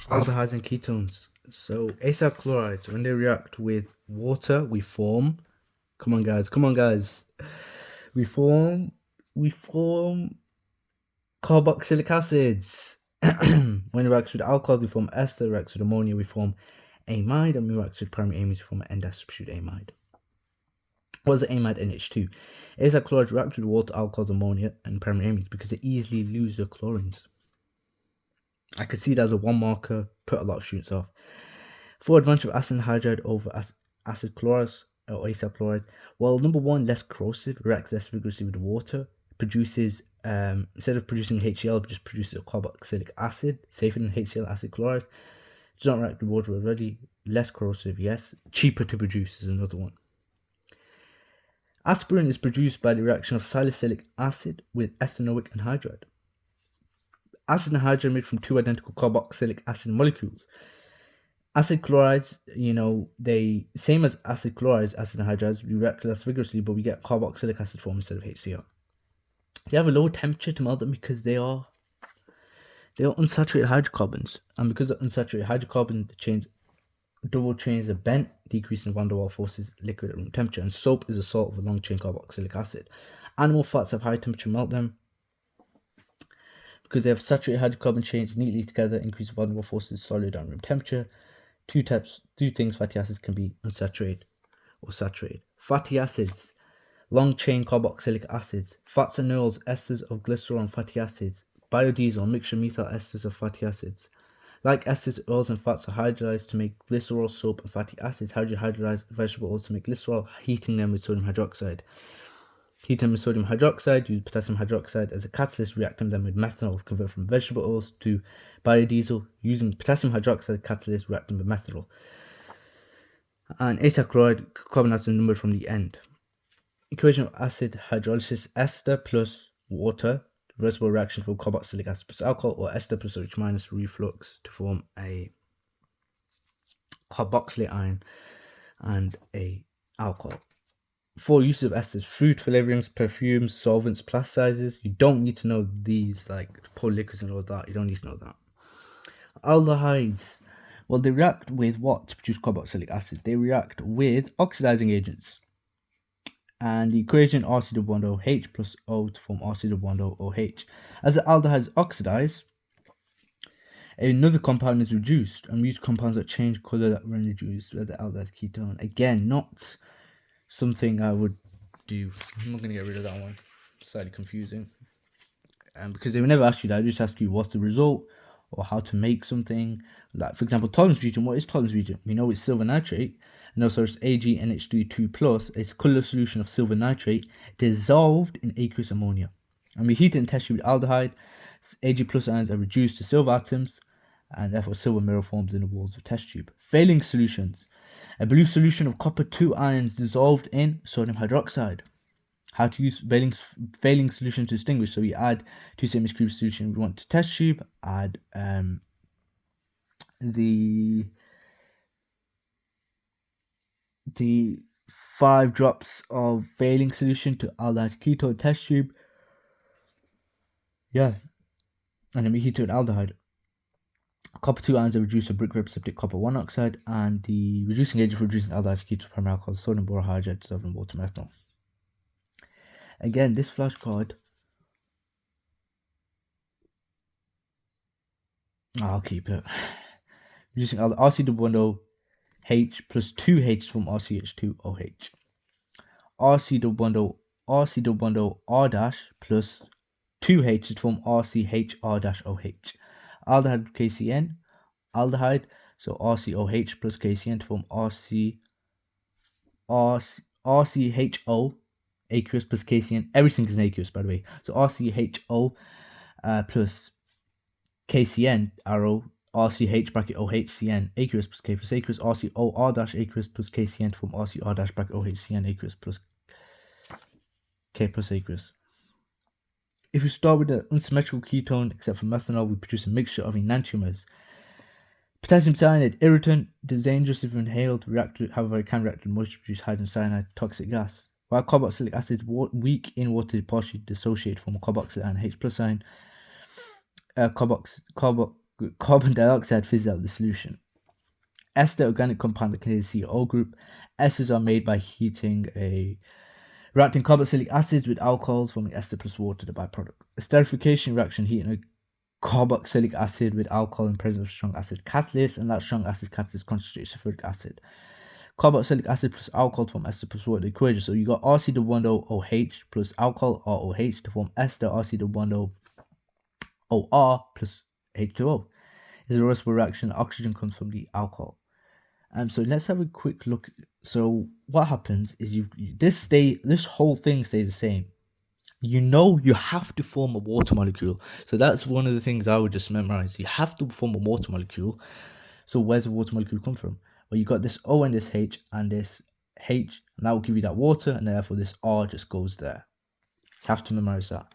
Aldehydes and ketones. So acyl chlorides, when they react with water, we form. Come on, guys. Come on, guys. We form. We form carboxylic acids. When it reacts with alcohols, we form ester. Reacts with ammonia, we form amide, and we react with primary amines, we form N-substitute amide. What is the amide NH2? Acyl chlorides react with water, alcohols, ammonia, and primary amines because they easily lose their chlorines. I could see that as a one marker, put a lot of students off. For advantage of acid anhydride over acid chlorides or acyl chloride, well, number one, less corrosive, reacts less vigorously with water, produces instead of producing HCl, it just produces a carboxylic acid, safer than HCl acid chlorides. Does not react with water already, less corrosive, yes, cheaper to produce is another one. Aspirin is produced by the reaction of salicylic acid with ethanoic anhydride. Acid and hydrogen made from two identical carboxylic acid molecules. Acid chlorides, they same as acid chlorides, acid anhydrides, we react less vigorously, but we get carboxylic acid form instead of HCl. They have a low temperature to melt them because they are unsaturated hydrocarbons, and because of unsaturated hydrocarbons, double chains are bent, decreasing van der Waals forces liquid at room temperature, and soap is a salt of a long chain carboxylic acid. Animal fats have high temperature melt them because they have saturated hydrocarbon chains neatly together, increase van der Waals forces solid at room temperature. Two things fatty acids can be unsaturated or saturated. Fatty acids, long chain carboxylic acids, fats and oils, esters of glycerol and fatty acids, biodiesel, mixture methyl esters of fatty acids. Like esters, oils and fats are hydrolyzed to make glycerol, soap, and fatty acids. Hydrolyze vegetable oils to make glycerol, heating them with sodium hydroxide. Heat them with sodium hydroxide, use potassium hydroxide as a catalyst, reacting them with methanol, convert from vegetable oils to biodiesel, using potassium hydroxide catalyst, reacting with methanol. And acyl chloride, carbon atoms numbered from the end. Equation of acid hydrolysis, ester plus water, reversible reaction for carboxylic acid plus alcohol, or ester plus OH minus reflux to form a carboxylate ion and a alcohol. For use of esters, food flavorings, perfumes, solvents, plasticizers. You don't need to know these, like pour liquids and all that. You don't need to know that. Aldehydes. Well, they react with what to produce carboxylic acid? They react with oxidizing agents. And the equation RC1OH plus O to form RC1OH. As the aldehydes oxidize, another compound is reduced, and we use compounds that change color that when reduced with the aldehyde ketone. Again, not something I would do. I'm not going to get rid of that one. Slightly confusing. Because they will never ask you that. They just ask you what's the result or how to make something. Like, for example, tolerance region. What is tolerance region? We know it's silver nitrate. And also it's AgNH32+. It's a colorless solution of silver nitrate dissolved in aqueous ammonia. And we heat it in test tube with aldehyde. Ag plus ions are reduced to silver atoms, and therefore silver mirror forms in the walls of test tube. Failing solutions. A blue solution of copper 2 ions dissolved in sodium hydroxide. How to use failing solution to distinguish. So we add 2 same cube solution we want to test tube, add the 5 drops of failing solution to aldehyde ketone test tube. Yeah. And then we heat to an aldehyde. Copper 2 ions are reduced to brick reprecipitate copper 1 oxide, and the reducing agent for reducing aldehydes ketone primary alcohol, sodium borohydride dissolved in water methanol. Again, this flashcard, I'll keep it. Reducing RC1OH plus 2H from RCH2OH. RC1OR dash plus 2H from RCHR-OH. Aldehyde KCN, aldehyde, so RCOH plus KCN to form RCHO, aqueous plus KCN. Everything is an aqueous, by the way. So RCHO plus KCN arrow, RCH bracket OHCN, aqueous plus K plus aqueous, RCOR dash aqueous plus KCN to form RCR dash bracket OHCN, aqueous plus K plus aqueous. If we start with the unsymmetrical ketone, except for methanol, we produce a mixture of enantiomers. Potassium cyanide, irritant, dangerous if inhaled, however it can react with moisture, produce hydrogen cyanide, toxic gas. While carboxylic acid, weak in water, partially dissociate from a carboxyl and H plus ion. Carbon dioxide fizzes out of the solution. Ester organic compound that contains CO group. Esters are made by reacting carboxylic acids with alcohols, forming ester plus water, the byproduct. Esterification reaction, heating a carboxylic acid with alcohol in presence of strong acid catalyst, and that strong acid catalyst concentrates sulfuric acid. Carboxylic acid plus alcohol to form ester plus water, the equation. So you got RC double bond OH plus alcohol ROH to form ester RC double bond OR plus H2O. It's a reversible reaction. Oxygen comes from the alcohol. So let's have a quick look. So what happens is this whole thing stays the same. You have to form a water molecule. So that's one of the things I would just memorize. You have to form a water molecule. So where's the water molecule come from? Well, you got this O and this H and this H, and that will give you that water, and therefore this R just goes there. Have to memorize that.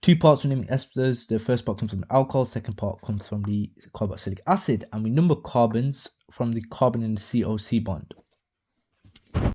2 parts when naming esters. The first part comes from the alcohol, second part comes from the carboxylic acid, and we number carbons from the carbon in the COC bond.